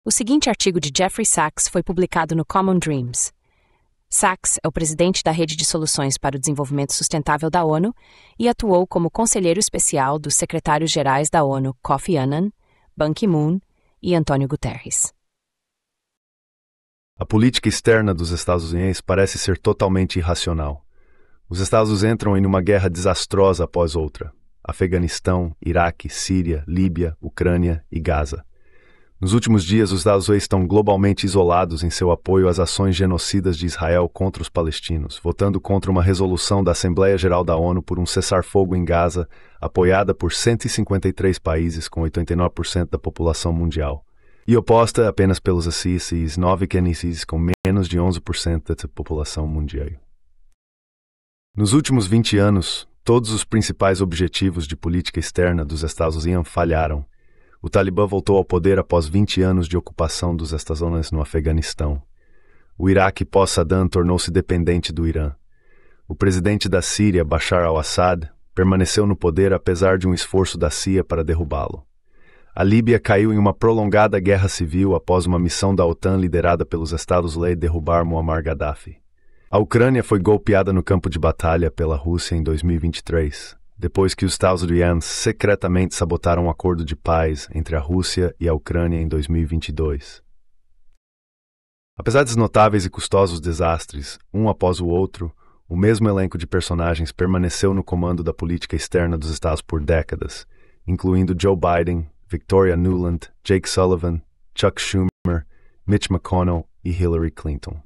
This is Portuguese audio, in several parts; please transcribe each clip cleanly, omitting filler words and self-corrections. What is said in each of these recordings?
O seguinte artigo de Jeffrey Sachs foi publicado no Common Dreams. Sachs é o presidente da Rede de Soluções para o Desenvolvimento Sustentável da ONU e atuou como conselheiro especial dos secretários-gerais da ONU Kofi Annan, Ban Ki-moon e Antônio Guterres. A política externa dos Estados Unidos parece ser totalmente irracional. Os Estados entram em uma guerra desastrosa após outra. Afeganistão, Iraque, Síria, Líbia, Ucrânia e Gaza. Nos últimos dias, os Estados Unidos estão globalmente isolados em seu apoio às ações genocidas de Israel contra os palestinos, votando contra uma resolução da Assembleia Geral da ONU por um cessar-fogo em Gaza, apoiada por 153 países com 89% da população mundial, e oposta apenas pelos Assis e 9 Kennedys com menos de 11% da população mundial. Nos últimos 20 anos, todos os principais objetivos de política externa dos Estados Unidos falharam. O Talibã voltou ao poder após 20 anos de ocupação dos Estados Unidos no Afeganistão. O Iraque pós-Saddam tornou-se dependente do Irã. O presidente da Síria, Bashar al-Assad, permaneceu no poder apesar de um esforço da CIA para derrubá-lo. A Líbia caiu em uma prolongada guerra civil após uma missão da OTAN liderada pelos Estados Unidos derrubar Muammar Gaddafi. A Ucrânia foi golpeada no campo de batalha pela Rússia em 2023. Depois que os Estados Unidos secretamente sabotaram um acordo de paz entre a Rússia e a Ucrânia em 2022. Apesar dos notáveis e custosos desastres, um após o outro, o mesmo elenco de personagens permaneceu no comando da política externa dos Estados por décadas, incluindo Joe Biden, Victoria Nuland, Jake Sullivan, Chuck Schumer, Mitch McConnell e Hillary Clinton.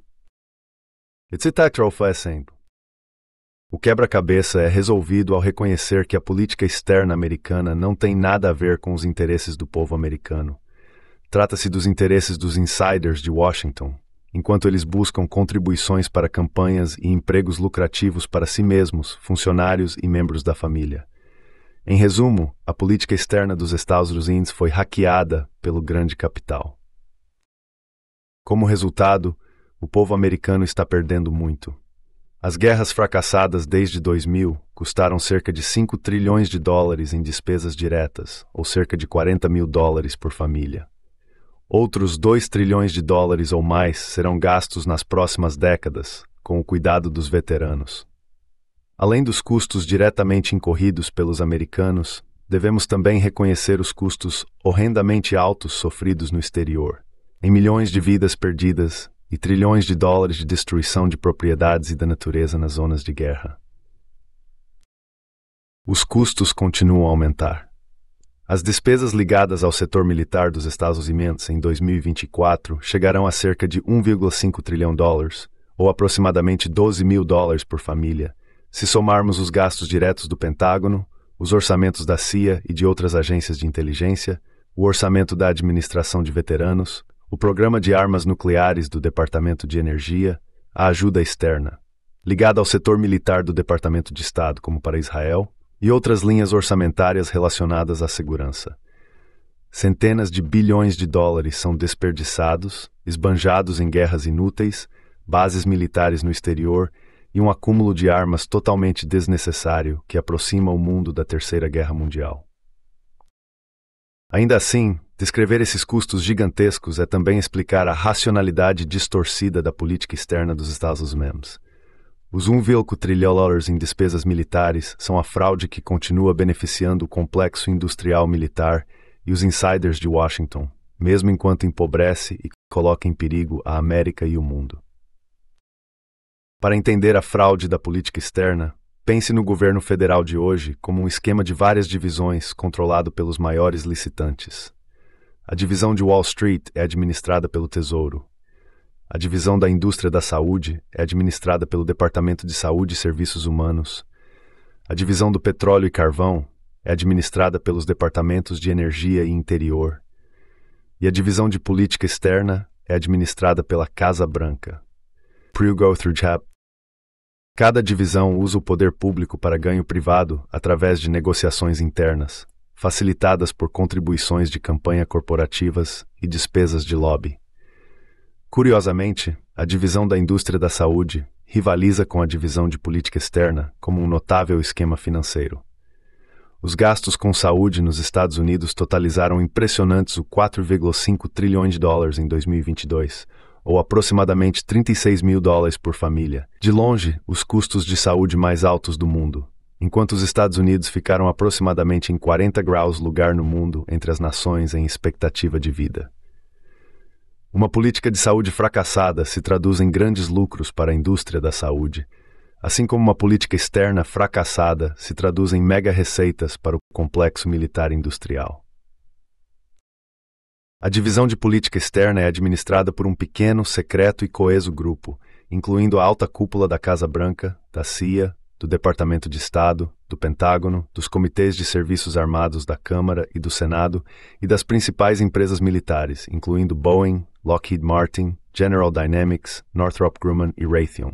O quebra-cabeça é resolvido ao reconhecer que a política externa americana não tem nada a ver com os interesses do povo americano. Trata-se dos interesses dos insiders de Washington, enquanto eles buscam contribuições para campanhas e empregos lucrativos para si mesmos, funcionários e membros da família. Em resumo, a política externa dos Estados Unidos foi hackeada pelo grande capital. Como resultado, o povo americano está perdendo muito. As guerras fracassadas desde 2000 custaram cerca de 5 trilhões de dólares em despesas diretas, ou cerca de 40 mil dólares por família. Outros 2 trilhões de dólares ou mais serão gastos nas próximas décadas, com o cuidado dos veteranos. Além dos custos diretamente incorridos pelos americanos, devemos também reconhecer os custos horrendamente altos sofridos no exterior, em milhões de vidas perdidas e trilhões de dólares de destruição de propriedades e da natureza nas zonas de guerra. Os custos continuam a aumentar. As despesas ligadas ao setor militar dos Estados Unidos em 2024 chegarão a cerca de 1,5 trilhão de dólares, ou aproximadamente 12 mil dólares por família, se somarmos os gastos diretos do Pentágono, os orçamentos da CIA e de outras agências de inteligência, o orçamento da Administração de Veteranos, o programa de armas nucleares do Departamento de Energia, a ajuda externa, ligada ao setor militar do Departamento de Estado, como para Israel, e outras linhas orçamentárias relacionadas à segurança. Centenas de bilhões de dólares são desperdiçados, esbanjados em guerras inúteis, bases militares no exterior e um acúmulo de armas totalmente desnecessário que aproxima o mundo da Terceira Guerra Mundial. Ainda assim, descrever esses custos gigantescos é também explicar a racionalidade distorcida da política externa dos Estados Unidos. Os 1,1 trilhão de dólares em despesas militares são a fraude que continua beneficiando o complexo industrial militar e os insiders de Washington, mesmo enquanto empobrece e coloca em perigo a América e o mundo. Para entender a fraude da política externa, pense no governo federal de hoje como um esquema de várias divisões controlado pelos maiores licitantes. A divisão de Wall Street é administrada pelo Tesouro. A divisão da indústria da saúde é administrada pelo Departamento de Saúde e Serviços Humanos. A divisão do petróleo e carvão é administrada pelos departamentos de energia e interior. E a divisão de política externa é administrada pela Casa Branca. Cada divisão usa o poder público para ganho privado através de negociações internas, facilitadas por contribuições de campanha corporativas e despesas de lobby. Curiosamente, a divisão da indústria da saúde rivaliza com a divisão de política externa como um notável esquema financeiro. os gastos com saúde nos Estados Unidos totalizaram impressionantes $4,5 trilhões em 2022, ou aproximadamente $36 mil por família. De longe, os custos de saúde mais altos do mundo, enquanto os Estados Unidos ficaram aproximadamente em 40 graus lugar no mundo entre as nações em expectativa de vida. Uma política de saúde fracassada se traduz em grandes lucros para a indústria da saúde, assim como uma política externa fracassada se traduz em mega receitas para o complexo militar industrial. A divisão de política externa é administrada por um pequeno, secreto e coeso grupo, incluindo a alta cúpula da Casa Branca, da CIA, do Departamento de Estado, do Pentágono, dos comitês de serviços armados da Câmara e do Senado e das principais empresas militares, incluindo Boeing, Lockheed Martin, General Dynamics, Northrop Grumman e Raytheon.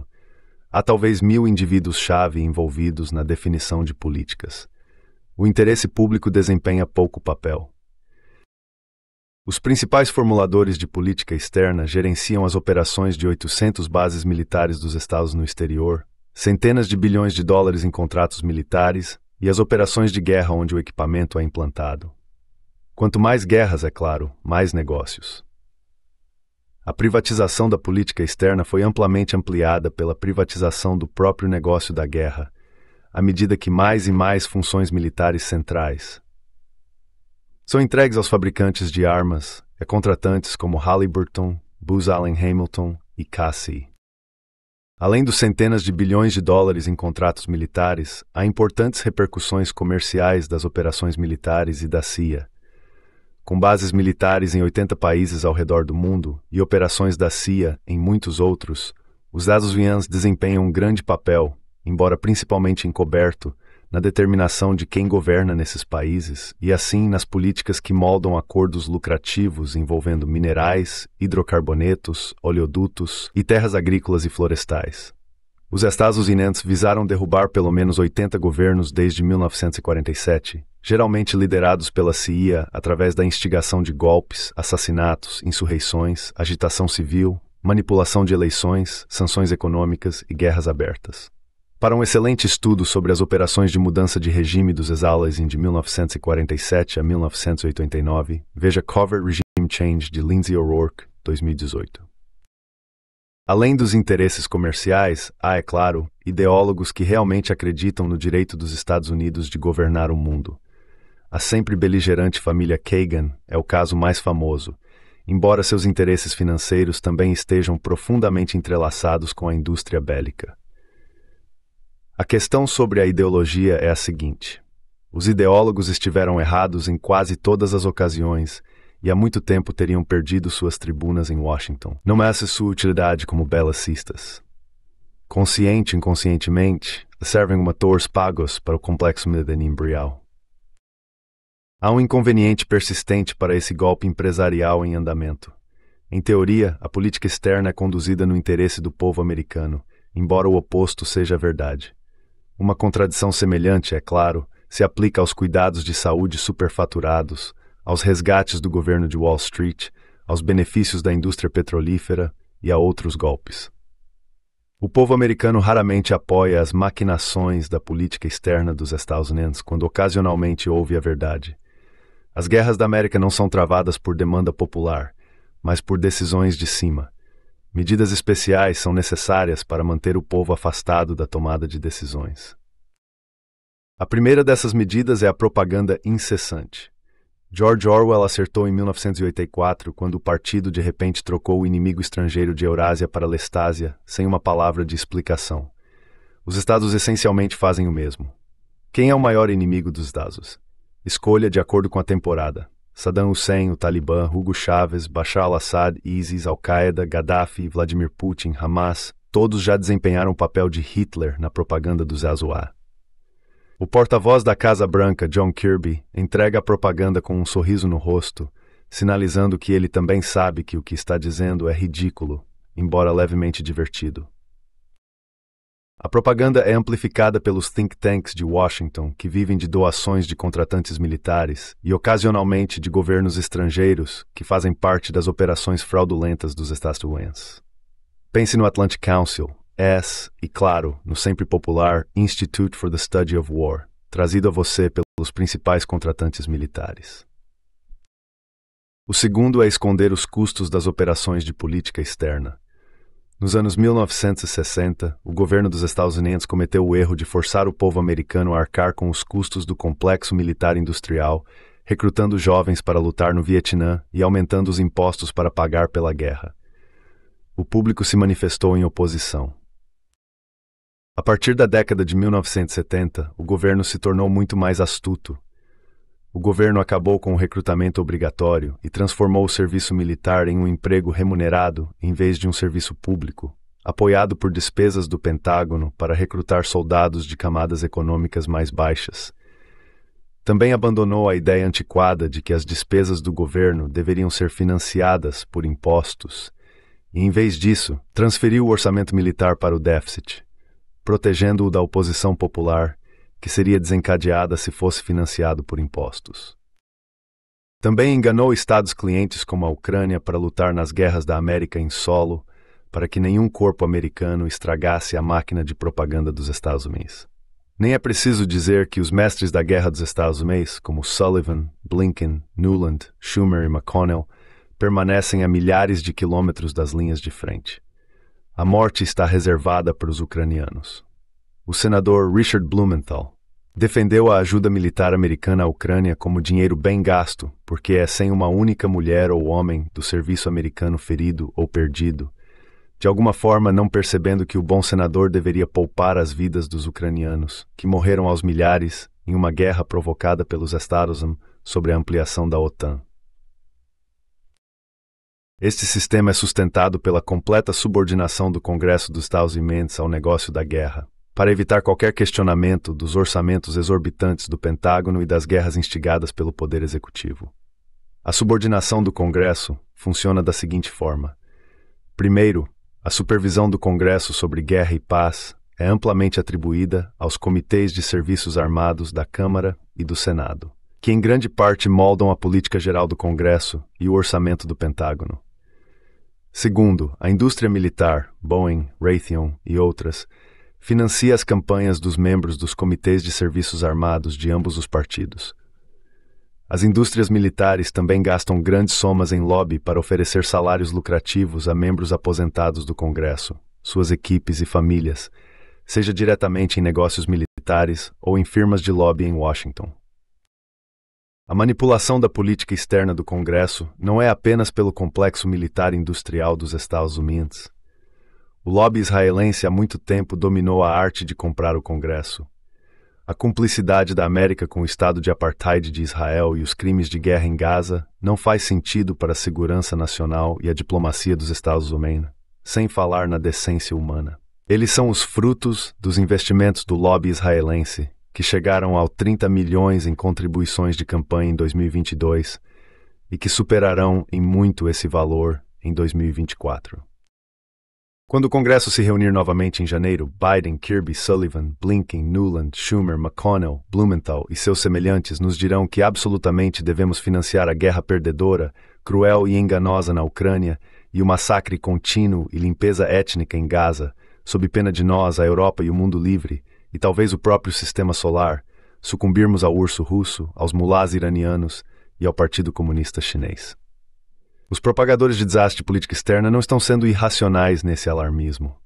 Há talvez 1.000 indivíduos-chave envolvidos na definição de políticas. O interesse público desempenha pouco papel. Os principais formuladores de política externa gerenciam as operações de 800 bases militares dos Estados no exterior, centenas de bilhões de dólares em contratos militares e as operações de guerra onde o equipamento é implantado. Quanto mais guerras, é claro, mais negócios. A privatização da política externa foi amplamente ampliada pela privatização do próprio negócio da guerra, à medida que mais e mais funções militares centrais são entregues aos fabricantes de armas e contratantes como Halliburton, Booz Allen Hamilton e Casey. Além dos centenas de bilhões de dólares em contratos militares, há importantes repercussões comerciais das operações militares e da CIA. Com bases militares em 80 países ao redor do mundo e operações da CIA em muitos outros, os Estados Unidos desempenham um grande papel, embora principalmente encoberto, na determinação de quem governa nesses países e, assim, nas políticas que moldam acordos lucrativos envolvendo minerais, hidrocarbonetos, oleodutos e terras agrícolas e florestais. Os Estados Unidos visaram derrubar pelo menos 80 governos desde 1947, geralmente liderados pela CIA através da instigação de golpes, assassinatos, insurreições, agitação civil, manipulação de eleições, sanções econômicas e guerras abertas. Para um excelente estudo sobre as operações de mudança de regime dos Allies de 1947 a 1989, veja Covert Regime Change de Lindsay O'Rourke, 2018. Além dos interesses comerciais, há, é claro, ideólogos que realmente acreditam no direito dos Estados Unidos de governar o mundo. A sempre beligerante família Kagan é o caso mais famoso, embora seus interesses financeiros também estejam profundamente entrelaçados com a indústria bélica. A questão sobre a ideologia é a seguinte: os ideólogos estiveram errados em quase todas as ocasiões e há muito tempo teriam perdido suas tribunas em Washington. Não meça sua utilidade como belicistas. Consciente e inconscientemente, servem como atores pagos para o complexo empresarial. Há um inconveniente persistente para esse golpe empresarial em andamento. Em teoria, a política externa é conduzida no interesse do povo americano, embora o oposto seja verdade. Uma contradição semelhante, é claro, se aplica aos cuidados de saúde superfaturados, aos resgates do governo de Wall Street, aos benefícios da indústria petrolífera e a outros golpes. O povo americano raramente apoia as maquinações da política externa dos Estados Unidos quando ocasionalmente ouve a verdade. As guerras da América não são travadas por demanda popular, mas por decisões de cima. Medidas especiais são necessárias para manter o povo afastado da tomada de decisões. A primeira dessas medidas é a propaganda incessante. George Orwell acertou em 1984 quando o partido de repente trocou o inimigo estrangeiro de Eurásia para Lestásia sem uma palavra de explicação. Os Estados essencialmente fazem o mesmo. Quem é o maior inimigo dos Estados? Escolha de acordo com a temporada. Saddam Hussein, o Talibã, Hugo Chávez, Bashar al-Assad, ISIS, Al-Qaeda, Gaddafi, Vladimir Putin, Hamas, todos já desempenharam o papel de Hitler na propaganda do Zazuá. O porta-voz da Casa Branca, John Kirby, entrega a propaganda com um sorriso no rosto, sinalizando que ele também sabe que o que está dizendo é ridículo, embora levemente divertido. A propaganda é amplificada pelos think tanks de Washington, que vivem de doações de contratantes militares, e ocasionalmente de governos estrangeiros, que fazem parte das operações fraudulentas dos Estados Unidos. Pense no Atlantic Council, e, claro, no sempre popular Institute for the Study of War, trazido a você pelo pelos principais contratantes militares. O segundo é esconder os custos das operações de política externa. Nos anos 1960, o governo dos Estados Unidos cometeu o erro de forçar o povo americano a arcar com os custos do complexo militar industrial, recrutando jovens para lutar no Vietnã e aumentando os impostos para pagar pela guerra. O público se manifestou em oposição. A partir da década de 1970, o governo se tornou muito mais astuto. O governo acabou com o recrutamento obrigatório e transformou o serviço militar em um emprego remunerado em vez de um serviço público, apoiado por despesas do Pentágono para recrutar soldados de camadas econômicas mais baixas. Também abandonou a ideia antiquada de que as despesas do governo deveriam ser financiadas por impostos e, em vez disso, transferiu o orçamento militar para o déficit, protegendo-o da oposição popular, que seria desencadeada se fosse financiado por impostos. Também enganou estados clientes como a Ucrânia para lutar nas guerras da América em solo, para que nenhum corpo americano estragasse a máquina de propaganda dos Estados Unidos. Nem é preciso dizer que os mestres da guerra dos Estados Unidos, como Sullivan, Blinken, Nuland, Schumer e McConnell, permanecem a milhares de quilômetros das linhas de frente. A morte está reservada para os ucranianos. O senador Richard Blumenthal defendeu a ajuda militar americana à Ucrânia como dinheiro bem gasto, porque é sem uma única mulher ou homem do serviço americano ferido ou perdido, de alguma forma não percebendo que o bom senador deveria poupar as vidas dos ucranianos, que morreram aos milhares em uma guerra provocada pelos Estados Unidos sobre a ampliação da OTAN. Este sistema é sustentado pela completa subordinação do Congresso dos Estados Unidos ao negócio da guerra, para evitar qualquer questionamento dos orçamentos exorbitantes do Pentágono e das guerras instigadas pelo Poder Executivo. A subordinação do Congresso funciona da seguinte forma. Primeiro, a supervisão do Congresso sobre guerra e paz é amplamente atribuída aos comitês de serviços armados da Câmara e do Senado, que em grande parte moldam a política geral do Congresso e o orçamento do Pentágono. Segundo, a indústria militar, Boeing, Raytheon e outras, financia as campanhas dos membros dos comitês de serviços armados de ambos os partidos. As indústrias militares também gastam grandes somas em lobby para oferecer salários lucrativos a membros aposentados do Congresso, suas equipes e famílias, seja diretamente em negócios militares ou em firmas de lobby em Washington. A manipulação da política externa do Congresso não é apenas pelo complexo militar industrial dos Estados Unidos. O lobby israelense há muito tempo dominou a arte de comprar o Congresso. A cumplicidade da América com o estado de apartheid de Israel e os crimes de guerra em Gaza não faz sentido para a segurança nacional e a diplomacia dos Estados Unidos, sem falar na decência humana. Eles são os frutos dos investimentos do lobby israelense, que chegaram a 30 milhões em contribuições de campanha em 2022 e que superarão em muito esse valor em 2024. Quando o Congresso se reunir novamente em janeiro, Biden, Kirby, Sullivan, Blinken, Nuland, Schumer, McConnell, Blumenthal e seus semelhantes nos dirão que absolutamente devemos financiar a guerra perdedora, cruel e enganosa na Ucrânia e o massacre contínuo e limpeza étnica em Gaza, sob pena de nós, a Europa e o mundo livre, e talvez o próprio sistema solar, sucumbirmos ao urso russo, aos mulás iranianos e ao Partido Comunista Chinês. Os propagadores de desastre de política externa não estão sendo irracionais nesse alarmismo.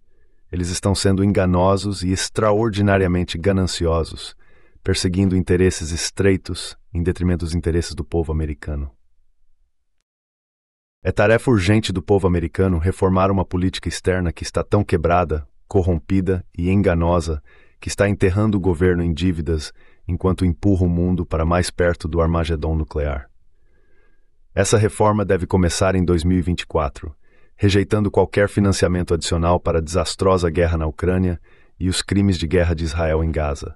Eles estão sendo enganosos e extraordinariamente gananciosos, perseguindo interesses estreitos em detrimento dos interesses do povo americano. É tarefa urgente do povo americano reformar uma política externa que está tão quebrada, corrompida e enganosa que está enterrando o governo em dívidas enquanto empurra o mundo para mais perto do Armagedon nuclear. Essa reforma deve começar em 2024, rejeitando qualquer financiamento adicional para a desastrosa guerra na Ucrânia e os crimes de guerra de Israel em Gaza.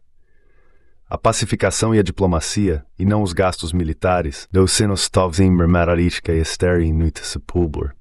A pacificação e a diplomacia, e não os gastos militares, deu-se nos Stavzim Mermararichka e Esteri Nuit Sepulbur.